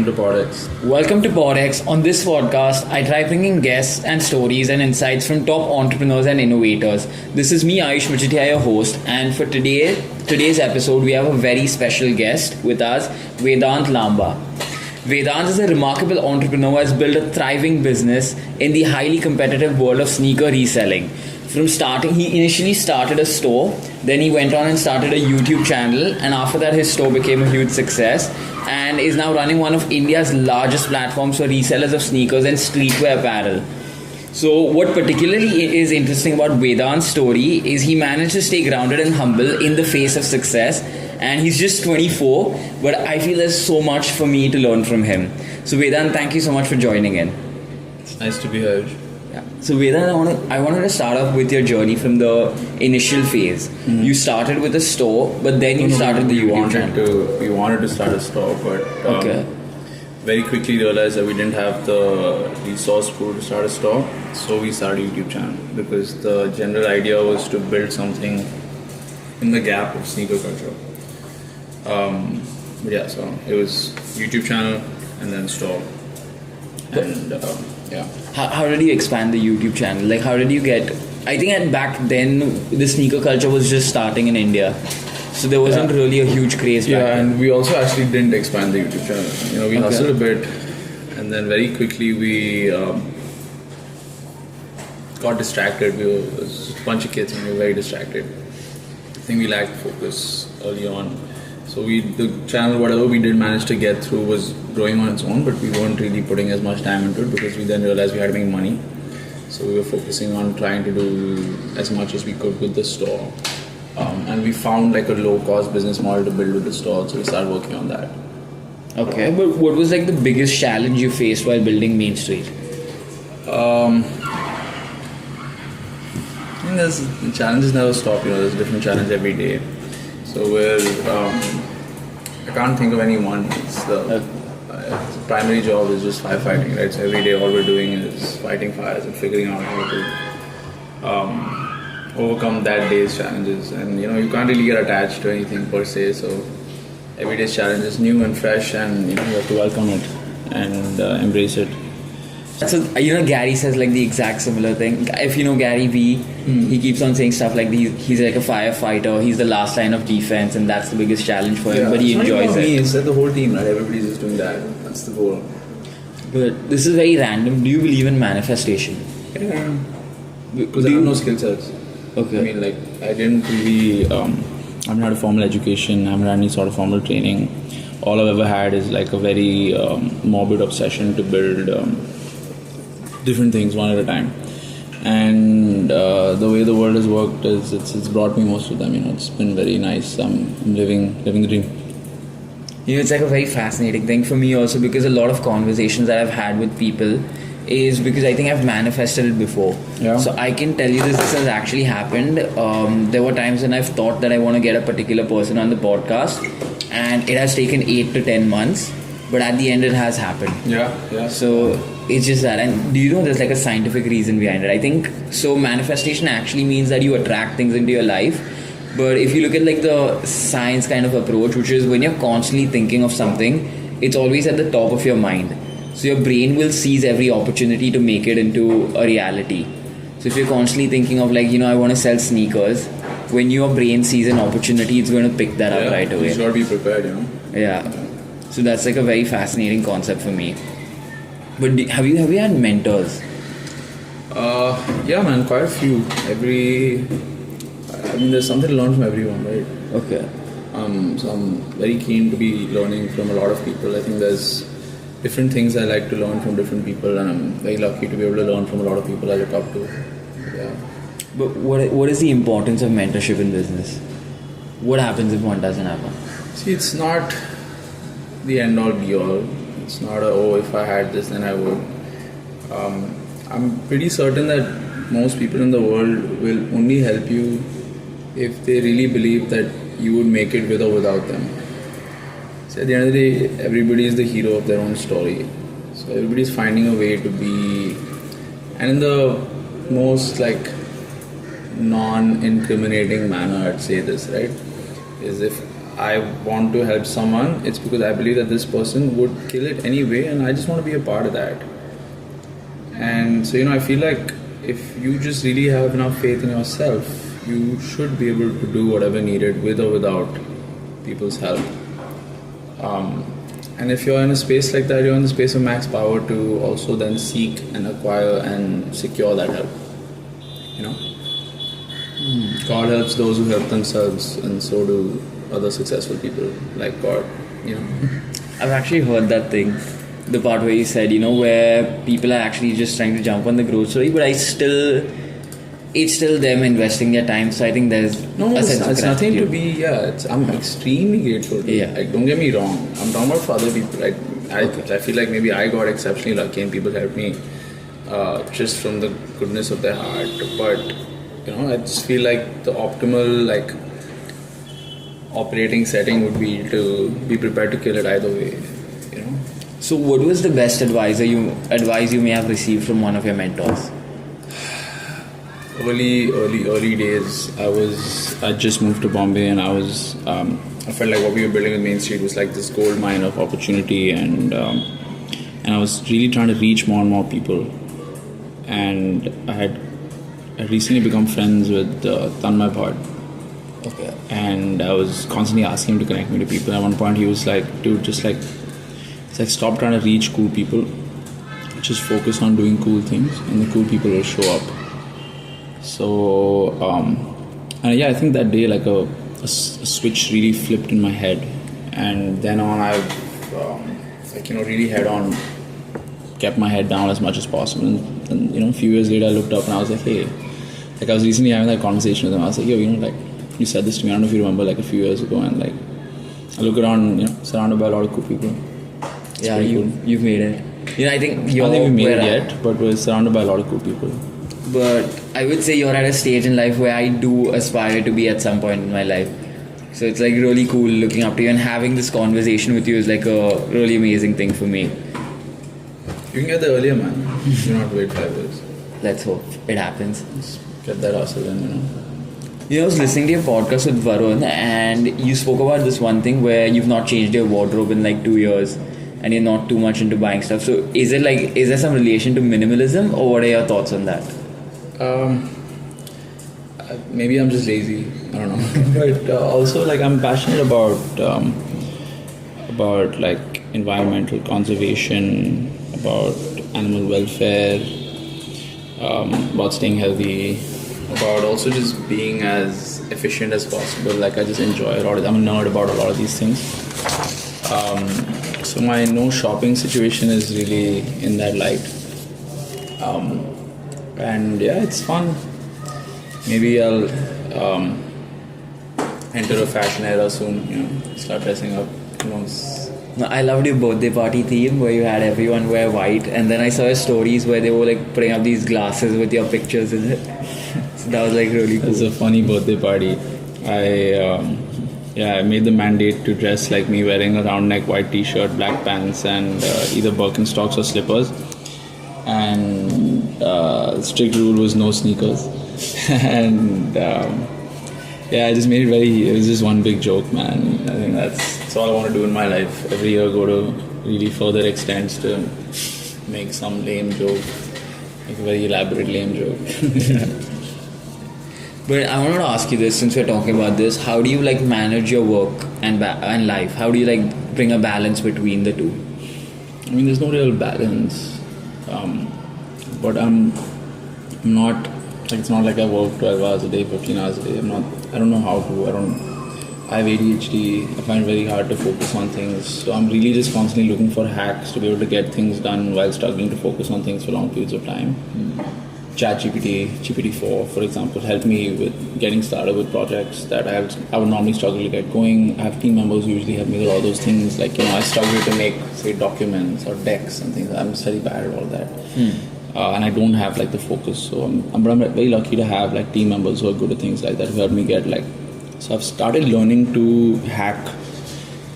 welcome to PodX. Welcome to PodX. On this podcast, I try bringing guests and stories and insights from top entrepreneurs and innovators. This is me, Ayush, Majithia, your host, and for today's episode, we have a very special guest with us, Vedant Lamba. Vedant is a remarkable entrepreneur who has built a thriving business in the highly competitive world of sneaker reselling. From starting, he initially started a store, then he went on and started a YouTube channel, and after that his store became a huge success and is now running one of India's largest platforms for resellers of sneakers and streetwear apparel. So what particularly is interesting about Vedant's story is he managed to stay grounded and humble in the face of success, and he's just 24, but I feel there's so much for me to learn from him. So Vedant, thank you so much for joining in. It's nice to be here. Yeah. So Vedant, I wanted to start off with your journey from the initial phase. Mm-hmm. You started with a store, but then you started the YouTube channel. We wanted to start a store, but very quickly realized that we didn't have the resource pool to start a store. So we started a YouTube channel because the general idea was to build something in the gap of sneaker culture. So it was YouTube channel and then store. And How did you expand the YouTube channel? Like, how did you get... I think back then, the sneaker culture was just starting in India. So there wasn't really a huge craze back then. And we also actually didn't expand the YouTube channel. We hustled a bit, and then very quickly we got distracted. It was a bunch of kids and we were very distracted. I think we lacked focus early on. So the channel, whatever we did manage to get through, was growing on its own, but we weren't really putting as much time into it because we then realized we had to make money. So we were focusing on trying to do as much as we could with the store. And we found like a low-cost business model to build with the store, so we started working on that. Okay, but what was like the biggest challenge you faced while building Mainstreet? I think the challenges never stop. There's a different challenge every day. So I can't think of any one. The primary job is just firefighting, right? So every day all we're doing is fighting fires and figuring out how to overcome that day's challenges. And you can't really get attached to anything per se. So every day's challenge is new and fresh, and you have to welcome it and embrace it. So Gary says like the exact similar thing. If you know Gary V, he keeps on saying stuff like he's like a firefighter, he's the last line of defense, and that's the biggest challenge for him, but he enjoys it. It's the whole team, right? Everybody's just doing that. That's the goal. But this is very random. Do you believe in manifestation? Yeah. Because I have no skill sets. Okay. I mean, like, I didn't really, I haven't had a formal education, I haven't had any sort of formal training. All I've ever had is like a very morbid obsession to build different things one at a time, and the way the world has worked is it's brought me most of them. It's been very nice. I'm living the dream. It's like a very fascinating thing for me also, because a lot of conversations that I've had with people is because I think I've manifested it before. So I can tell you this has actually happened. There were times when I've thought that I want to get a particular person on the podcast, and it has taken 8 to 10 months, but at the end it has happened. So it's just that. And do you know there's like a scientific reason behind it? I think so. Manifestation actually means that you attract things into your life. But if you look at like the science kind of approach, which is when you're constantly thinking of something, it's always at the top of your mind. So your brain will seize every opportunity to make it into a reality. So if you're constantly thinking of like, I want to sell sneakers, when your brain sees an opportunity, it's going to pick that up right away. You got to be prepared, So that's like a very fascinating concept for me. But have you had mentors? Yeah, man, quite a few. There's something to learn from everyone, right? Okay. So I'm very keen to be learning from a lot of people. I think there's different things I like to learn from different people, and I'm very lucky to be able to learn from a lot of people I look up to. Yeah. But what is the importance of mentorship in business? What happens if one doesn't have one? See, it's not the end all be all. It's not if I had this then I would. I'm pretty certain that most people in the world will only help you if they really believe that you would make it with or without them. So at the end of the day, everybody is the hero of their own story. So everybody's finding a way to be, and in the most non-incriminating manner I'd say this, right? Is if I want to help someone, it's because I believe that this person would kill it anyway, and I just want to be a part of that. And so, I feel like if you just really have enough faith in yourself, you should be able to do whatever needed with or without people's help. And if you're in a space like that, you're in the space of max power to also then seek and acquire and secure that help. God helps those who help themselves, and so do other successful people like God. I've actually heard that thing, the part where you said, where people are actually just trying to jump on the growth story, but it's still them investing their time. So I think there's a sense of it's nothing to gratitude. be. I'm extremely grateful. Yeah. Like, don't get me wrong. I'm talking about for other people. Like, I feel like maybe I got exceptionally lucky and people helped me just from the goodness of their heart. But I just feel like the optimal operating setting would be to be prepared to kill it either way. So what was the best advice you may have received from one of your mentors? Early days, I just moved to Bombay, and I felt like what we were building with Mainstreet was like this gold mine of opportunity, and I was really trying to reach more and more people. And I had recently become friends with Tanmay Bhatt. Okay. And I was constantly asking him to connect me to people. At one point he was like, dude, it's like stop trying to reach cool people, just focus on doing cool things and the cool people will show up. So and I think that day like a switch really flipped in my head, and then on I've really head on kept my head down as much as possible. And a few years later I looked up and I was like, hey, I was recently having that conversation with him. I was like, yo, you said this to me, I don't know if you remember, like a few years ago, and like I look around, surrounded by a lot of cool people. It's pretty cool. You've made it. I think I don't think we made it yet, but we're surrounded by a lot of cool people. But I would say you're at a stage in life where I do aspire to be at some point in my life. So it's like really cool looking up to you, and having this conversation with you is like a really amazing thing for me. You can get there earlier, man. Do not wait 5 years. Let's hope it happens. Just get that hustle in, I was listening to your podcast with Varun, and you spoke about this one thing where you've not changed your wardrobe in like 2 years, and you're not too much into buying stuff. So is there some relation to minimalism, or what are your thoughts on that? Maybe I'm just lazy. I don't know. But also, like, I'm passionate about like environmental conservation, about animal welfare, about staying healthy, about also just being as efficient as possible. Like, I just enjoy a lot of, I'm a nerd about a lot of these things. So my no shopping situation is really in that light. And yeah, it's fun. Maybe I'll enter a fashion era soon, start dressing up. Who knows? I loved your birthday party theme where you had everyone wear white, and then I saw your stories where they were like putting up these glasses with your pictures in it. So that was like really cool. It's a funny birthday party. I made the mandate to dress like me, wearing a round neck white t-shirt, black pants, and either Birkenstocks or slippers. And strict rule was no sneakers. And I just made it was just one big joke, man. I think that's all I want to do in my life. Every year go to really further extents to make some lame joke, like a very elaborate lame joke. But I wanted to ask you this, since we're talking about this, how do you like manage your work and life? How do you like bring a balance between the two? I mean, there's no real balance, but I'm not, like, it's not like I work 12 hours a day, 15 hours a day. I don't know how to. I have ADHD. I find it very hard to focus on things. So I'm really just constantly looking for hacks to be able to get things done while struggling to focus on things for long periods of time. ChatGPT, GPT-4, for example, helped me with getting started with projects that I would normally struggle to get going. I have team members who usually help me with all those things. Like, I struggle to make, say, documents or decks and things. I'm just very bad at all that. And I don't have like the focus. So I'm very lucky to have like team members who are good at things like that, who help me get like. So I've started learning to hack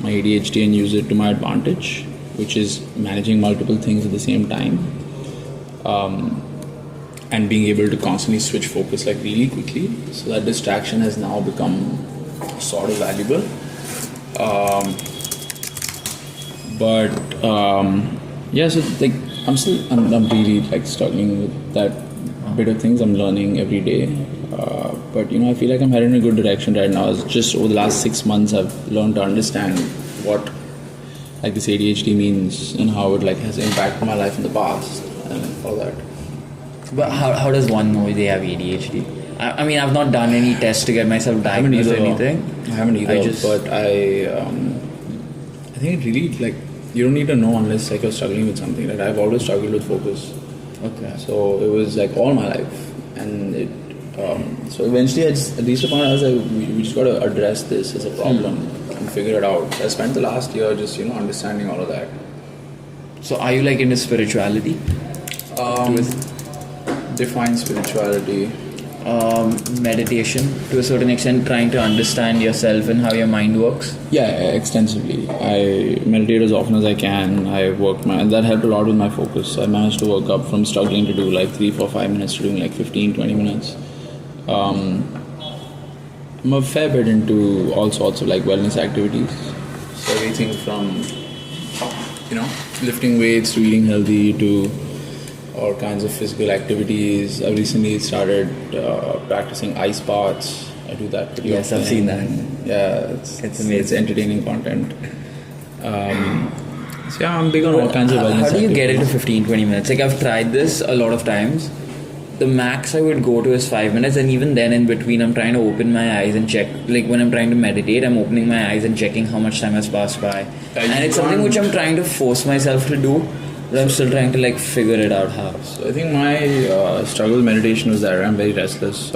my ADHD and use it to my advantage, which is managing multiple things at the same time. And being able to constantly switch focus like really quickly. So that distraction has now become sort of valuable. Um, but yeah, so like I'm really like struggling with that bit of things. I'm learning every day, but I feel like I'm heading in a good direction right now. It's just over the last 6 months I've learned to understand what like this ADHD means and how it like has impacted my life in the past and all that. But how does one know they have ADHD? I mean, I've not done any tests to get myself diagnosed or anything. I haven't either, but I think it really like you don't need to know unless like you're struggling with something. Like I've always struggled with focus. Okay. So it was like all my life, and it. So eventually, I just reached a point I was like, we just got to address this as a problem and figure it out. So I spent the last year just understanding all of that. So are you like into spirituality? Define spirituality. Meditation to a certain extent, trying to understand yourself and how your mind works. Yeah, extensively. I meditate as often as I can. I work and that helped a lot with my focus. I managed to work up from struggling to do like 3, 4, 5 minutes to doing like 15, 20 minutes. I'm a fair bit into all sorts of like wellness activities. So everything from lifting weights to eating healthy to all kinds of physical activities. I recently started practicing ice baths. I do that pretty often. Yes, I've seen that. Yeah, it's amazing. It's entertaining content. So yeah, I'm big on all kinds of wellness How do you get activities. into 15-20 minutes? Like I've tried this a lot of times. The max I would go to is 5 minutes, and even then in between I'm trying to open my eyes and check. Like when I'm trying to meditate, I'm opening my eyes and checking how much time has passed by. And it's something which I'm trying to force myself to do, but I'm still trying to like figure it out how. So I think my struggle with meditation was that I'm very restless.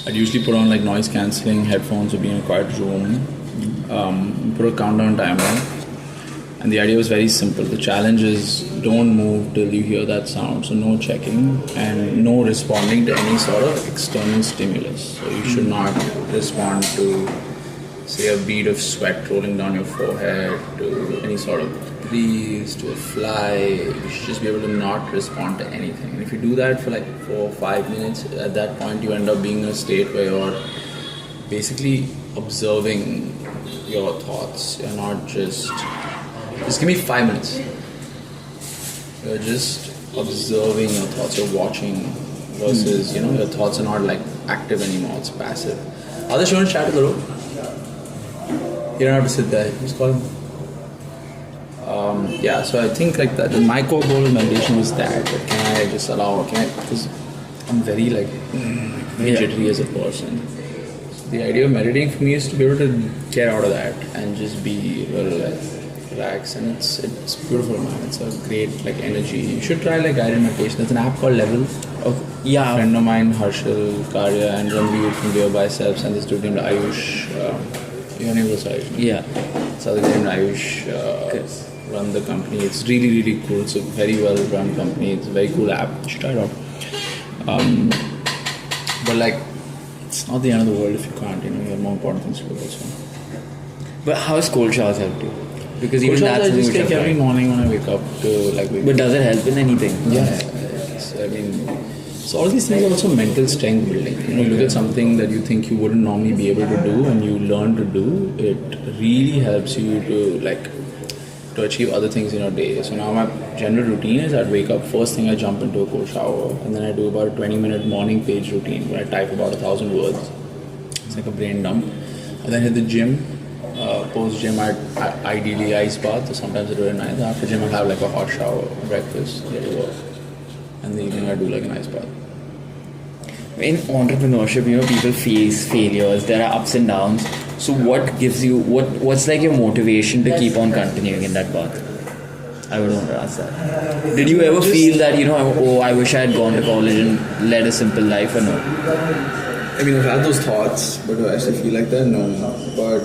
I'd usually put on like noise cancelling headphones or be in a quiet room, put a countdown timer, and the idea was very simple. The challenge is don't move till you hear that sound, so no checking and no responding to any sort of external stimulus. So you should not respond to say a bead of sweat rolling down your forehead, to any sort of breeze, to a fly. You should just be able to not respond to anything. And if you do that for like 4 or 5 minutes, at that point you end up being in a state where you're basically observing your thoughts. You're not just give me 5 minutes. You're just observing your thoughts. You're watching versus your thoughts are not like active anymore. It's passive. Others, you want to chat with the room? You don't have to sit there. Just call him. Yeah, so I think like that. My core goal of meditation was that. Can I just because I'm very like very jittery as a person. So the idea of meditating for me is to be able to get out of that and just be relaxed, and it's beautiful, man. It's a great like energy. You should try like guided meditation. There's an app called Level. Yeah. A friend of mine, Harshal, Karya, and Ranveer from Dear Biceps, and this dude named Ayush. Your name was Ayush. Yeah. So the guy named Ayush run the company. It's really, really cool. It's a very well run company. It's a very cool app. You should try it out. But like, it's not the end of the world if you can't. You have more important things to do also. But how has cold showers helped you? Because even Cold that's showers I just something take which I've every tried. morning when I wake up to But does it help in anything? Yeah. I mean, so all these things are also mental strength building. You look at something that you think you wouldn't normally be able to do, and you learn to do. It really helps you to achieve other things in your day. So now my general routine is I'd wake up, first thing I jump into a cold shower, and then I do about a 20-minute morning page routine where I type about 1,000 words. It's like a brain dump. And then hit the gym. Post gym, I ideally ice bath, so sometimes I do it at night. After gym, I have like a hot shower, breakfast, go to work. And in the evening, I do like an ice bath. In entrepreneurship, people face failures. There are ups and downs. So what gives you what's like your motivation to keep on continuing in that path? I would want to ask that. Did you ever feel that I wish I had gone to college and led a simple life, or no? I mean, I've had those thoughts, but do I actually feel like that? No. But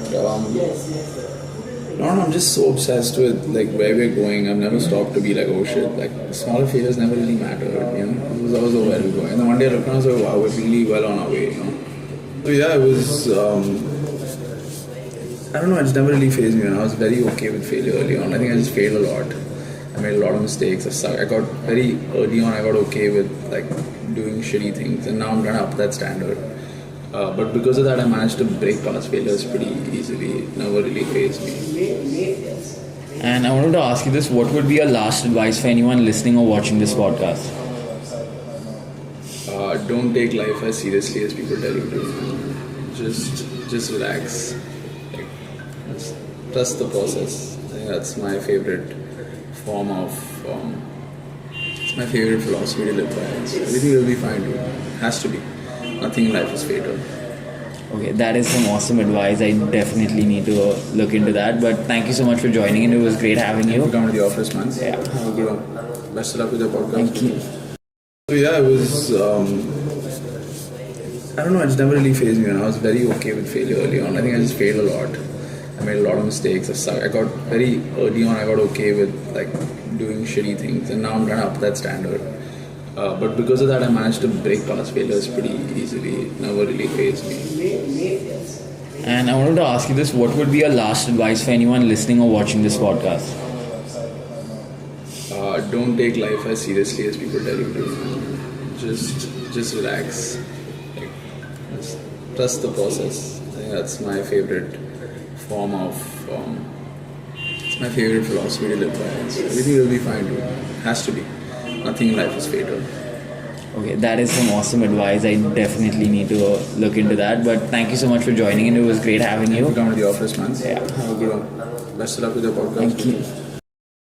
I'm just so obsessed with like where we're going. I've never stopped to be like, oh shit, like smaller failures never really mattered. It was always where we're going. And then one day I looked around and I was like, wow, we're really well on our way. So yeah, it was. I don't know. It just never really fazed me. I was very okay with failure early on. I think I just failed a lot. I made a lot of mistakes. I got very early on. I got okay with like doing shitty things, and now I'm trying to up that standard. But because of that, I managed to break past failures pretty easily. It never really phased me. And I wanted to ask you this: what would be your last advice for anyone listening or watching this podcast? Don't take life as seriously as people tell you to. Just relax. Like, just trust the process. I think that's my favorite form of. It's my favorite philosophy to live by. Everything will be fine, dude. Has to be. Nothing in life is fatal. Okay, that is some awesome advice. I definitely need to look into that. But thank you so much for joining in. It was great having you. You come to the office, man. Yeah. Have a good one. Best of luck with your podcast. Thank you. So yeah, it was. I don't know. It just never really phased me, and I was very okay with failure early on. I think I just failed a lot. I made a lot of mistakes. I got very early on. I got okay with like doing shitty things, and now I'm trying to up that standard. But because of that, I managed to break past failures pretty easily. It never really phased me. And I wanted to ask you this: what would be your last advice for anyone listening or watching this podcast? Don't take life as seriously as people tell you to. Just relax. Like, just trust the process. I think that's my favorite form of. It's my favorite philosophy to live by. Everything will be fine, dude. Has to be. Nothing in life is fatal. Okay, that is some awesome advice. I definitely need to look into that. But thank you so much for joining in. It was great having you. You come to the office, man. Yeah. Have a good one. Best of luck with your podcast. Thank you.